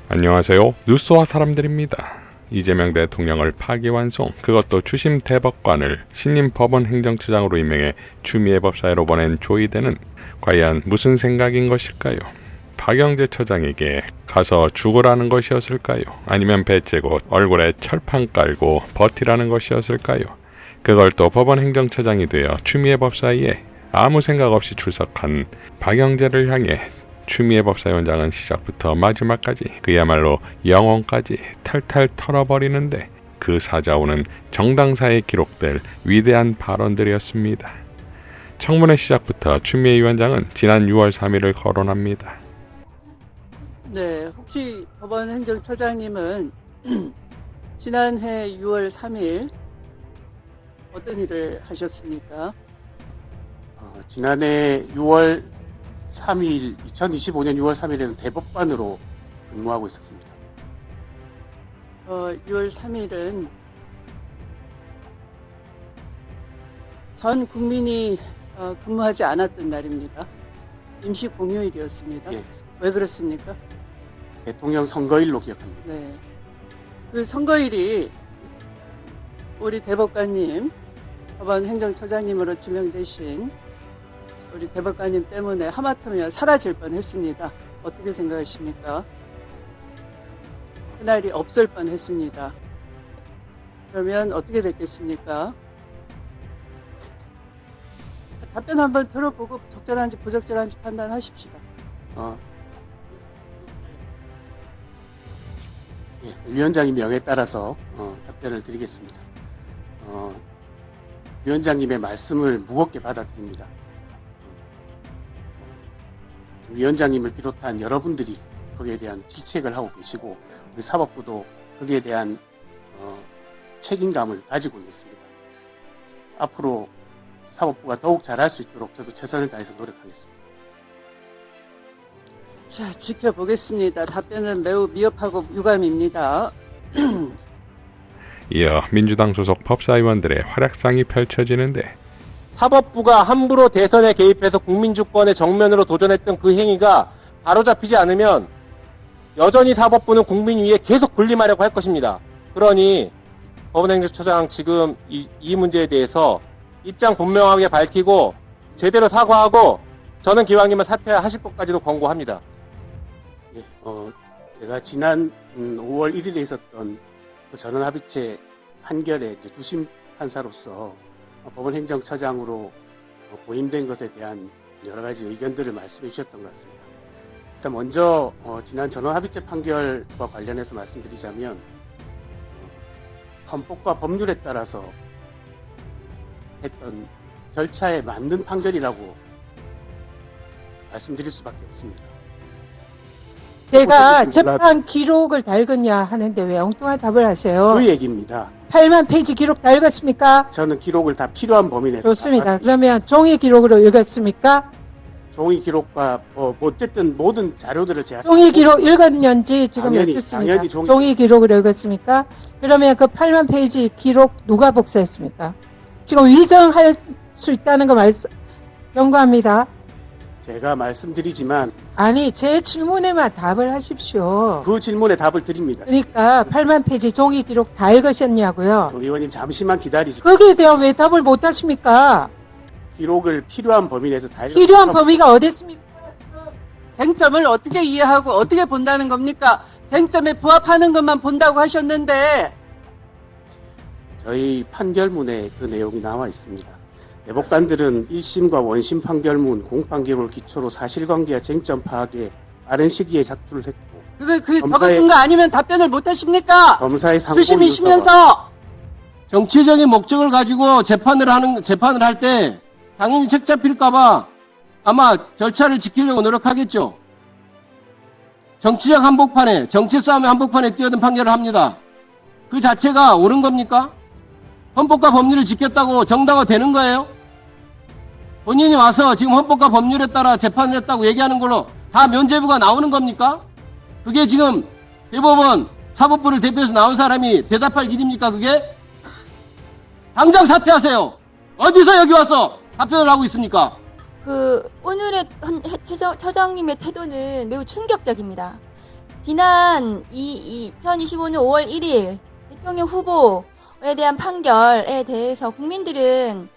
안녕하세요. 뉴스와 사람들입니다. 이재명 대통령을 파기환송, 그것도 추심 대법관을 신임 법원 행정처장으로 임명해 추미애 법사위로 보낸 조이대는 과연 무슨 생각인 것일까요? 박영재 처장에게 가서 죽으라는 것이었을까요? 아니면 배째고 얼굴에 철판 깔고 버티라는 것이었을까요? 그걸 또 법원 행정처장이 되어 추미애 법사위에 아무 생각 없이 출석한 박영재를 향해 추미애 법사위원장은 시작부터 마지막까지 그야말로 영혼까지 탈탈 털어버리는데 그 사자오는 정당사에 기록될 위대한 발언들이었습니다. 청문회 시작부터 추미애 위원장은 지난 6월 3일을 거론합니다. 네, 혹시 법원 행정처장님은 지난해 6월 3일 어떤 일을 하셨습니까? 지난해 6월 3일, 2025년 6월 3일에는 대법관으로 근무하고 있었습니다. 6월 3일은 전 국민이 근무하지 않았던 날입니다. 임시 공휴일이었습니다. 예, 왜 그렇습니까? 대통령 선거일로 기억합니다. 네, 그 선거일이 우리 대법관님, 법원 행정처장님으로 지명되신 우리 대법관님 때문에 하마터면 사라질 뻔했습니다. 어떻게 생각하십니까? 그날이 없을 뻔했습니다. 그러면 어떻게 됐겠습니까? 답변 한번 들어보고 적절한지 부적절한지 판단하십시다. 예, 위원장님 명에 따라서 답변을 드리겠습니다. 위원장님의 말씀을 무겁게 받아들입니다. 위원장님을 비롯한 여러분들이 거기에 대한 지책을 하고 계시고 우리 사법부도 거기에 대한 책임감을 가지고 있습니다. 앞으로 사법부가 더욱 잘할 수 있도록 저도 최선을 다해서 노력하겠습니다. 자, 지켜보겠습니다. 답변은 매우 미흡하고 유감입니다. 이어 민주당 소속 법사위원들의 활약상이 펼쳐지는데 사법부가 함부로 대선에 개입해서 국민주권의 정면으로 도전했던 그 행위가 바로잡히지 않으면 여전히 사법부는 국민 위에 계속 군림하려고 할 것입니다. 그러니 법원행정처장 지금 이 문제에 대해서 입장 분명하게 밝히고 제대로 사과하고 저는 기왕이면 사퇴하실 것까지도 권고합니다. 예, 제가 지난 5월 1일에 있었던 그 전원합의체 판결의 주심 판사로서 법원 행정처장으로 보임된 것에 대한 여러 가지 의견들을 말씀해 주셨던 것 같습니다. 일단 먼저 지난 전원합의체 판결과 관련해서 말씀드리자면 헌법과 법률에 따라서 했던 절차에 맞는 판결이라고 말씀드릴 수밖에 없습니다. 제가 재판 기록을 달겠냐 하는데 왜 엉뚱한 답을 하세요? 그 얘기입니다. 8만 페이지 기록 달겠습니까? 저는 기록을 다 필요한 범위 내에서 좋습니다. 그러면 종이 기록으로 읽었습니까? 종이 기록과 어쨌든 모든 자료들을 제가 종이 기록 읽었는지 지금 당연히, 읽겠습니다. 당연히 종이 기록으로 읽었습니까? 그러면 그 8만 페이지 기록 누가 복사했습니까? 지금 위정할 수 있다는 거 경고합니다. 제가 말씀드리지만 아니, 제 질문에만 답을 하십시오. 그 질문에 답을 드립니다. 그러니까 8만 페이지 종이 기록 다 읽으셨냐고요? 의원님 잠시만 기다리시고 거기에 대한 왜 답을 못 하십니까? 기록을 필요한 범위 내에서 다 필요한 범위가 어디 있습니까? 쟁점을 어떻게 이해하고 어떻게 본다는 겁니까? 쟁점에 부합하는 것만 본다고 하셨는데 저희 판결문에 그 내용이 나와 있습니다. 대법관들은 1심과 원심 판결문, 공판기록을 기초로 사실관계와 쟁점 파악에 빠른 시기에 작두를 했고 그 적은 거 아니면 답변을 못 하십니까? 검사의 상고 주심이시면서 정치적인 목적을 가지고 재판을 할 때 당연히 책 잡힐까봐 아마 절차를 지키려고 노력하겠죠. 정치적 한복판에, 정치 싸움의 한복판에 뛰어든 판결을 합니다. 그 자체가 옳은 겁니까? 헌법과 법률을 지켰다고 정당화 되는 거예요? 본인이 와서 지금 헌법과 법률에 따라 재판을 했다고 얘기하는 걸로 다 면죄부가 나오는 겁니까? 그게 지금 대법원 사법부를 대표해서 나온 사람이 대답할 일입니까, 그게? 당장 사퇴하세요. 어디서 여기 와서 답변을 하고 있습니까? 오늘의 처장님의 태도는 매우 충격적입니다. 지난 2025년 5월 1일 대통령 후보에 대한 판결에 대해서 국민들이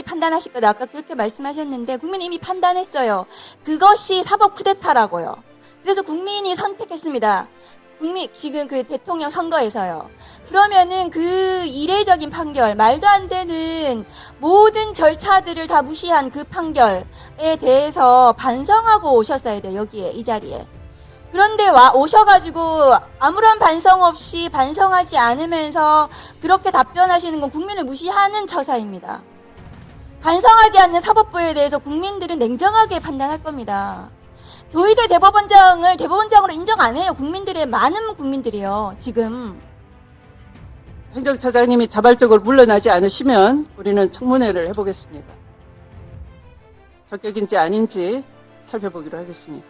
판단하실 거다. 아까 그렇게 말씀하셨는데 국민이 이미 판단했어요. 그것이 사법 쿠데타라고요. 그래서 국민이 선택했습니다. 지금 그 대통령 선거에서요. 그러면은 그 이례적인 판결, 말도 안 되는 모든 절차들을 다 무시한 그 판결에 대해서 반성하고 오셨어야 돼요, 여기에, 이 자리에. 그런데 오셔가지고 아무런 반성 없이 반성하지 않으면서 그렇게 답변하시는 건 국민을 무시하는 처사입니다. 반성하지 않는 사법부에 대해서 국민들은 냉정하게 판단할 겁니다. 조희대 대법원장으로 인정 안 해요. 많은 국민들이요, 지금. 행정처장님이 자발적으로 물러나지 않으시면 우리는 청문회를 해보겠습니다. 적격인지 아닌지 살펴보기로 하겠습니다.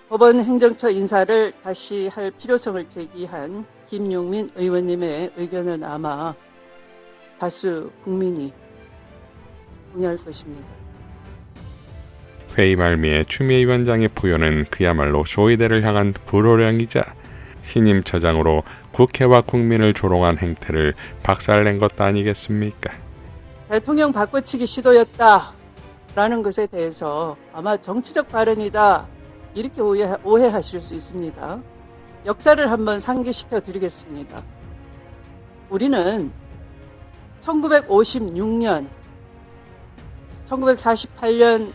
법원 행정처 인사를 다시 할 필요성을 제기한 김용민 의원님의 의견은 아마 다수 국민이 동의할 것입니다. 회의 말미에 추미애 위원장의 부여는 그야말로 조이대를 향한 불호령이자 신임 처장으로 국회와 국민을 조롱한 행태를 박살낸 것 아니겠습니까? 대통령 바꿔치기 시도였다라는 것에 대해서 아마 정치적 발언이다 이렇게 오해하실 수 있습니다. 역사를 한번 상기시켜 드리겠습니다. 우리는 1956년, 1948년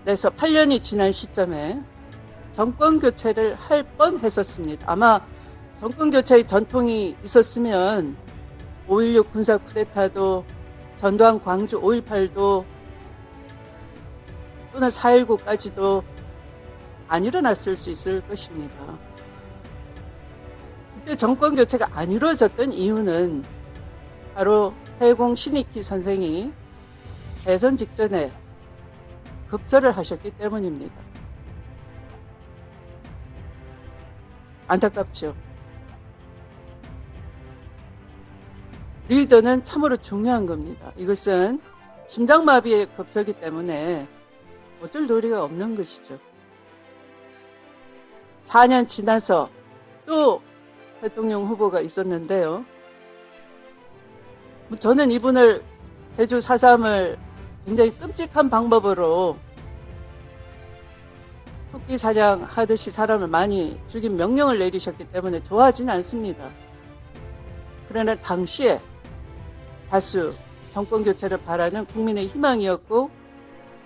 에서 8년이 지난 시점에 정권 교체를 할 뻔했었습니다. 아마 정권 교체의 전통이 있었으면 5.16 군사 쿠데타도, 전두환 광주 5.18도, 또는 4.19까지도 안 일어났을 수 있을 것입니다. 그때 정권 교체가 안 이루어졌던 이유는 바로 해공 신익희 선생이 대선 직전에 급서를 하셨기 때문입니다. 안타깝죠. 리더는 참으로 중요한 겁니다. 이것은 심장마비의 급서기 때문에 어쩔 도리가 없는 것이죠. 4년 지나서 또 대통령 후보가 있었는데요. 저는 이분을 제주 4.3을 굉장히 끔찍한 방법으로 토끼 사냥하듯이 사람을 많이 죽인 명령을 내리셨기 때문에 좋아하지는 않습니다. 그러나 당시에 다수 정권 교체를 바라는 국민의 희망이었고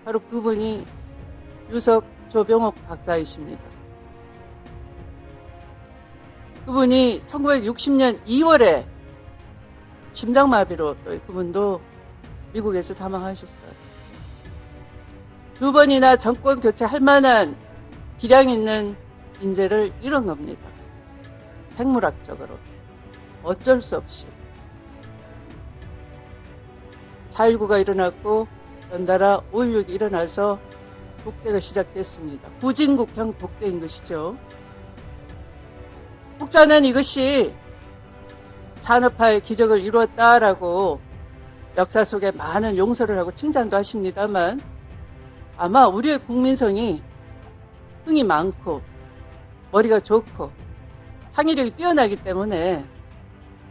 바로 그분이 유석 조병옥 박사이십니다. 그분이 1960년 2월에 심장마비로 또 그분도 미국에서 사망하셨어요. 두 번이나 정권 교체할 만한 기량 있는 인재를 잃은 겁니다. 생물학적으로. 어쩔 수 없이. 4.19가 일어났고 연달아 5.16이 일어나서 독재가 시작됐습니다. 후진국형 독재인 것이죠. 혹자는 이것이 산업화의 기적을 이루었다라고 역사 속에 많은 용서를 하고 칭찬도 하십니다만 아마 우리의 국민성이 흥이 많고 머리가 좋고 창의력이 뛰어나기 때문에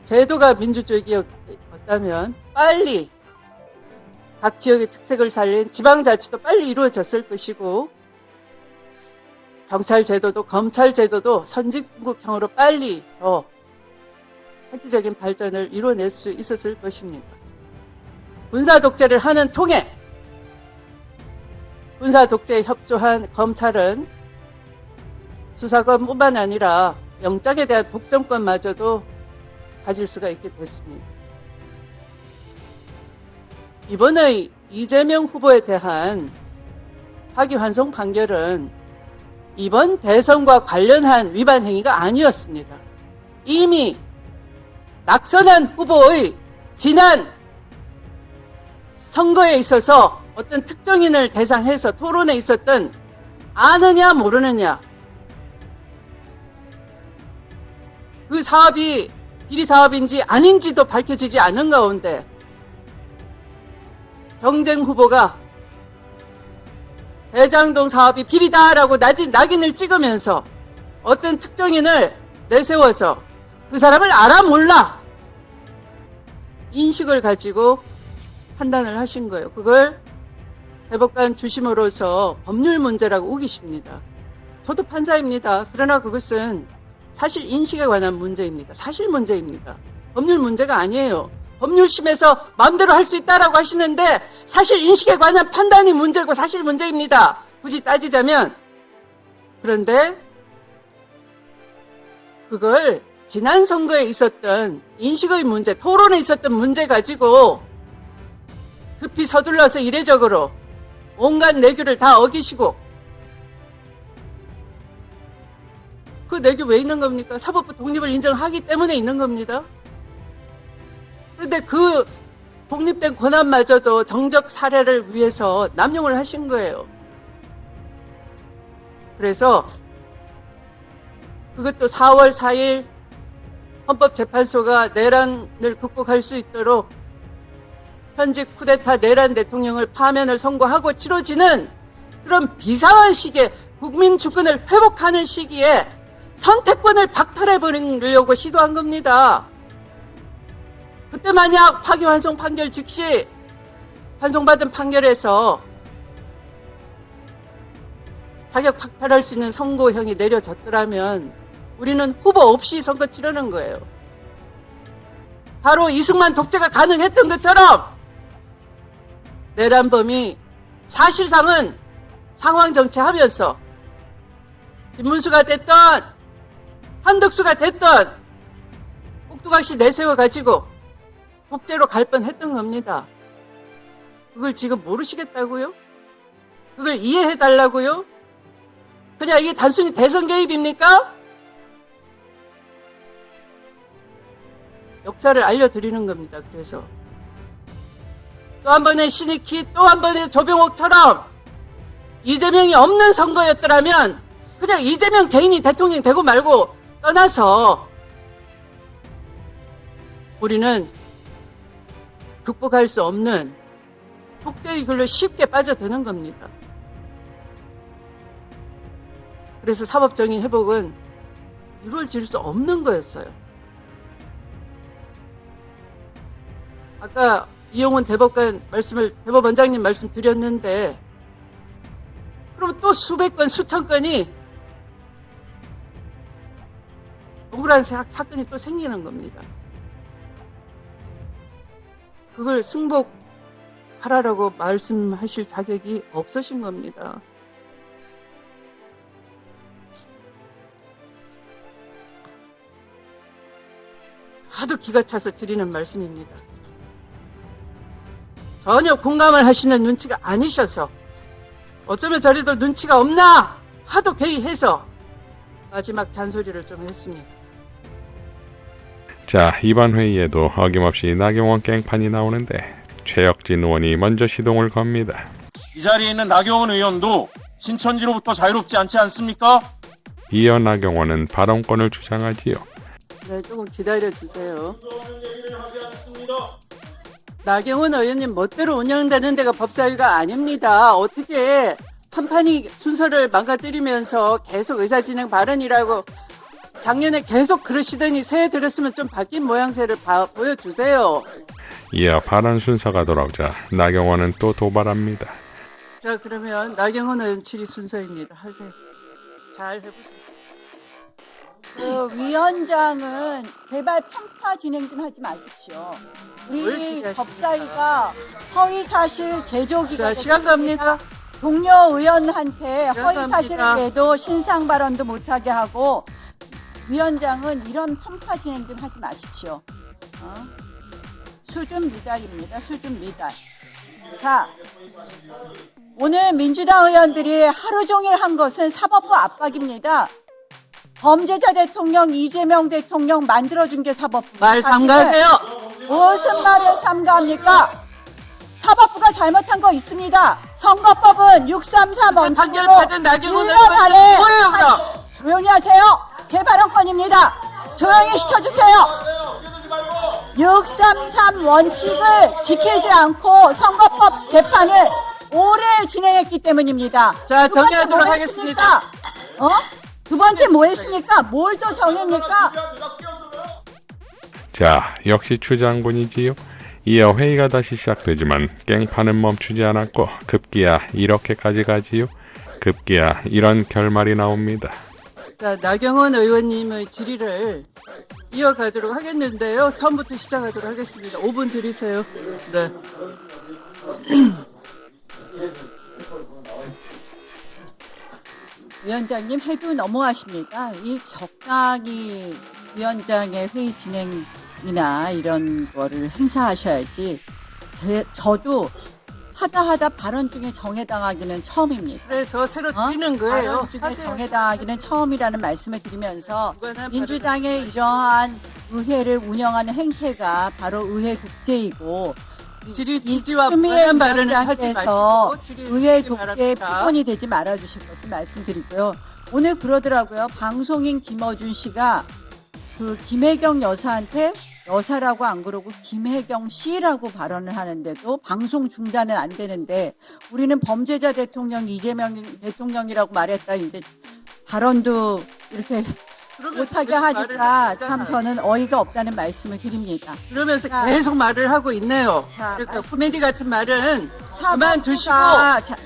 제도가 민주주의였다면 빨리 각 지역의 특색을 살린 지방자치도 빨리 이루어졌을 것이고 경찰 제도도 검찰 제도도 선진국형으로 빨리 더 획기적인 발전을 이뤄낼 수 있었을 것입니다. 군사 독재를 하는 통에 군사 독재에 협조한 검찰은 수사권뿐만 아니라 영장에 대한 독점권마저도 가질 수가 있게 됐습니다. 이번의 이재명 후보에 대한 파기환송 판결은 이번 대선과 관련한 위반 행위가 아니었습니다. 이미 낙선한 후보의 지난 선거에 있어서 어떤 특정인을 대상해서 토론에 있었던 아느냐 모르느냐 그 사업이 비리 사업인지 아닌지도 밝혀지지 않은 가운데 경쟁 후보가 대장동 사업이 비리다라고 낙인을 찍으면서 어떤 특정인을 내세워서 그 사람을 알아 몰라 인식을 가지고 판단을 하신 거예요. 그걸 대법관 주심으로서 법률 문제라고 우기십니다. 저도 판사입니다. 그러나 그것은 사실 인식에 관한 문제입니다. 사실 문제입니다. 법률 문제가 아니에요. 법률심에서 마음대로 할 수 있다라고 하시는데 사실 인식에 관한 판단이 문제고 사실 문제입니다. 굳이 따지자면. 그런데 그걸 지난 선거에 있었던 인식의 문제, 토론에 있었던 문제 가지고 급히 서둘러서 이례적으로 온갖 내규를 다 어기시고 그 내규 왜 있는 겁니까? 사법부 독립을 인정하기 때문에 있는 겁니다. 그런데 그 독립된 권한마저도 정적 사례를 위해서 남용을 하신 거예요. 그래서 그것도 4월 4일 헌법재판소가 내란을 극복할 수 있도록 현직 쿠데타 내란 대통령을 파면을 선고하고 치러지는 그런 비상한 시기에 국민 주권을 회복하는 시기에 선택권을 박탈해버리려고 시도한 겁니다. 그때 만약 파기환송 판결 즉시 환송받은 판결에서 자격 박탈할 수 있는 선고형이 내려졌더라면 우리는 후보 없이 선거 치르는 거예요. 바로 이승만 독재가 가능했던 것처럼 내란범이 사실상은 상황 정치하면서 김문수가 됐던 한덕수가 됐던 꼭두각시 내세워가지고 독재로 갈 뻔했던 겁니다. 그걸 지금 모르시겠다고요? 그걸 이해해달라고요? 그냥 이게 단순히 대선 개입입니까? 역사를 알려드리는 겁니다. 그래서 또 한 번의 신익희, 또 한 번의 조병옥처럼 이재명이 없는 선거였더라면 그냥 이재명 개인이 대통령 되고 말고 떠나서 우리는 극복할 수 없는 독재의 길로 쉽게 빠져드는 겁니다. 그래서 사법정의 회복은 이루어질 수 없는 거였어요. 아까 이용훈 대법원장님 말씀 드렸는데 그럼 또 수백 건, 수천 건이 억울한 사건이 또 생기는 겁니다. 그걸 승복하라고 말씀하실 자격이 없으신 겁니다. 하도 기가 차서 드리는 말씀입니다. 전혀 공감을 하시는 눈치가 아니셔서 어쩌면 저리도 눈치가 없나 하도 개의해서 마지막 잔소리를 좀 했습니다. 자, 이번 회의에도 어김없이 나경원 깽판이 나오는데 최혁진 의원이 먼저 시동을 겁니다. 이 자리에 있는 나경원 의원도 신천지로부터 자유롭지 않지 않습니까? 이어 나경원은 발언권을 주장하지요. 네, 조금 기다려주세요. 나경원 의원님 멋대로 운영되는 데가 법사위가 아닙니다. 어떻게 판판이 순서를 망가뜨리면서 계속 의사진행 발언이라고 작년에 계속 그러시더니 새해 들었으면 좀 바뀐 모양새를 보여주세요. 이어 발언 순서가 돌아오자 나경원은 또 도발합니다. 자, 그러면 나경원 의원 질의 순서입니다. 하세요. 잘 해보세요. 그 위원장은 제발 평가 진행 좀 하지 마십시오. 왜 우리 그렇게 하십니까? 법사위가 허위사실 제조기가 자, 시간 갑니다. 동료 의원한테 시간 허위사실을 갑니다. 내도 신상 발언도 못하게 하고 위원장은 이런 평가 진행 좀 하지 마십시오. 수준 미달입니다. 수준 미달. 자, 오늘 민주당 의원들이 하루 종일 한 것은 사법부 압박입니다. 범죄자 대통령 이재명 대통령 만들어준 게 사법부. 말 삼가세요. 무슨 말을 삼가합니까? 사법부가 잘못한 거 있습니다. 선거법은 633 원칙으로 판결 받은 나경원 1년 안에 의원 뭐예요, 그럼? 조용히 하세요. 제 발언권입니다. 조용히 시켜주세요. 633 원칙을 지키지 않고 선거법 재판을 오래 진행했기 때문입니다. 자, 두 번째 정리하도록 뭐 하겠습니다. 했습니까? 두 번째 뭐 했습니까? 뭘 또 정했습니까? 자, 역시 추 장군이지요. 이어 회의가 다시 시작되지만 깽판은 멈추지 않았고 급기야 이렇게까지 가지요. 급기야 이런 결말이 나옵니다. 자, 나경원 의원님의 질의를 이어가도록 하겠는데요. 처음부터 시작하도록 하겠습니다. 5분 드리세요. 네. 위원장님 해도 너무하십니다. 이 적당히 위원장의 회의 진행이나 이런 거를 행사하셔야지. 저도 하다 발언 중에 정해당하기는 처음입니다. 그래서 새로 드리는 거예요. 발언 중에 하세요. 정해당하기는 처음이라는 말씀을 드리면서 무관한 민주당의 이러한 의회를 운영하는 행태가 바로 의회 독재이고 질의 지지와 추미애 무관한 발언을 하지 위원장께서 마시고 질의 의회 주시기 독재의 바랍니다. 피건이 되지 말아주실 것을 말씀드리고요. 오늘 그러더라고요. 방송인 김어준 씨가 그 김혜경 여사한테 여사라고 안 그러고 김혜경 씨라고 발언을 하는데도 방송 중단은 안 되는데 우리는 범죄자 대통령 이재명 대통령이라고 말했다 이제 발언도 이렇게 못하게 하니까 참 저는 어이가 없다는 말씀을 드립니다. 그러면서 자, 계속 말을 하고 있네요. 자, 그러니까 후메디 같은 말은 사법부가 그만두시고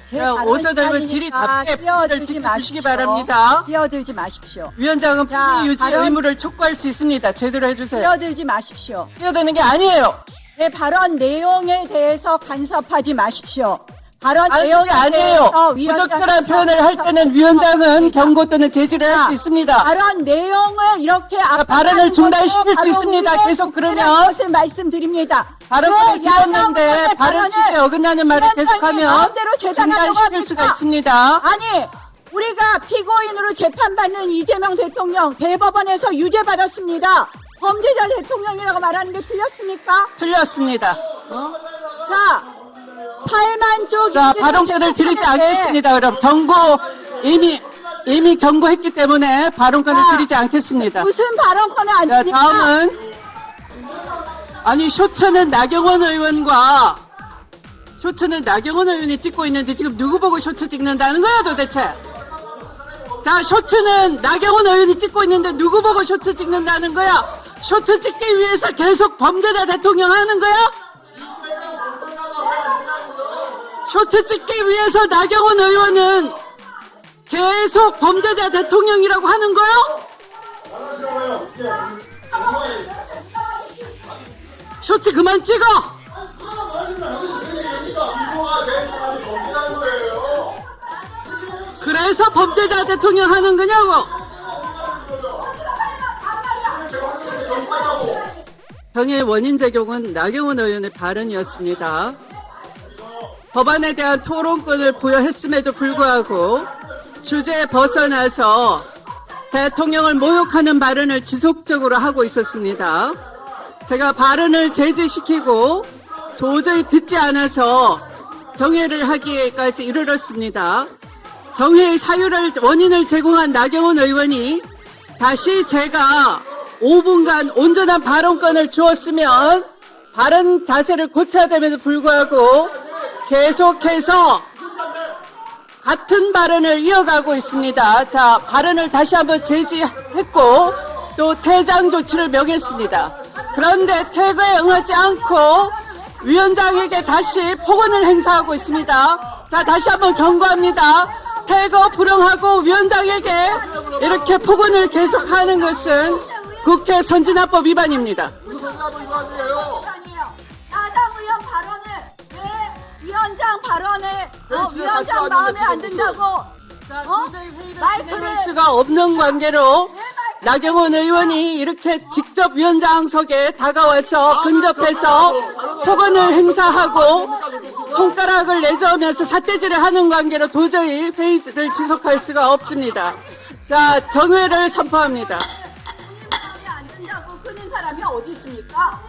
제 자, 발언 오서들은 질의 시간이니까 답게 끼어들지 지켜주시기 마십시오. 바랍니다. 끼어들지 마십시오. 위원장은 자, 품위 유지 발언- 의무를 촉구할 수 있습니다. 제대로 해주세요. 끼어들지 마십시오. 뛰어드는 게 아니에요. 내 발언 내용에 대해서 간섭하지 마십시오. 발언 아니, 내용에 그게 아니에요. 대해서 위원장께서 부적절한 표현을 할 때는 위원장은 경고 또는 제지를 할 수 있습니다. 발언 내용을 이렇게 발언을 중단시킬 수 있습니다. 계속 그러면 것을 말씀드립니다. 발언권을 그 야당 드렸는데 의원의 발언 취지에 발언을 어긋나는 말을 위원장님 계속하면 마음대로 재단하려고 중단시킬 수가 합니까? 있습니다. 아니 우리가 피고인으로 재판받는 이재명 대통령 대법원에서 유죄받았습니다. 범죄자 대통령이라고 말하는 게 틀렸습니까? 틀렸습니다. 자 8만 쪽 자, 발언권을 드리지 않겠습니다. 여러분, 경고 이미 경고했기 때문에 발언권을 자, 드리지 않겠습니다. 무슨 발언권을 안 자, 줍니까? 다음은 아니 쇼츠는 나경원 의원이 찍고 있는데 지금 누구 보고 쇼츠 찍는다는 거야 도대체? 자, 쇼츠는 나경원 의원이 찍고 있는데 누구 보고 쇼츠 찍는다는 거야? 쇼츠 찍기 위해서 계속 범죄자 대통령 하는 거야? 쇼츠 찍기 위해서 나경원 의원은 계속 범죄자 대통령이라고 하는 거요? 쇼츠 그만 찍어! 그래서 범죄자 대통령 하는 거냐고! 정의 원인 제공은 나경원 의원의 발언이었습니다. 법안에 대한 토론권을 부여했음에도 불구하고 주제에 벗어나서 대통령을 모욕하는 발언을 지속적으로 하고 있었습니다. 제가 발언을 제지시키고 도저히 듣지 않아서 정회를 하기까지 이르렀습니다. 정회의 원인을 제공한 나경원 의원이 다시 제가 5분간 온전한 발언권을 주었으면 발언 자세를 고쳐야 됨에도 불구하고 계속해서 같은 발언을 이어가고 있습니다. 자, 발언을 다시 한번 제지했고 또 퇴장 조치를 명했습니다. 그런데 퇴거에 응하지 않고 위원장에게 다시 폭언을 행사하고 있습니다. 자, 다시 한번 경고합니다. 퇴거 불응하고 위원장에게 이렇게 폭언을 계속하는 것은 국회 선진화법 위반입니다. 야당 의원 발언을 왜 위원장 발언을 위원장 마음에 안 든다고 진행할 수가 없는 관계로 나경원 의원이 이렇게 직접 위원장석에 다가와서 근접해서 폭언을 행사하고 손가락을 내저으면서 삿대질을 하는 관계로 도저히 회의를 지속할 수가 없습니다. 자, 정회를 선포합니다. 안 된다고 끄는 사람이 어디 있습니까?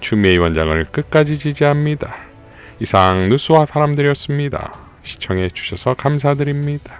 추미애 위원장을 끝까지 지지합니다. 이상 뉴스와 사람들이었습니다. 시청해 주셔서 감사드립니다.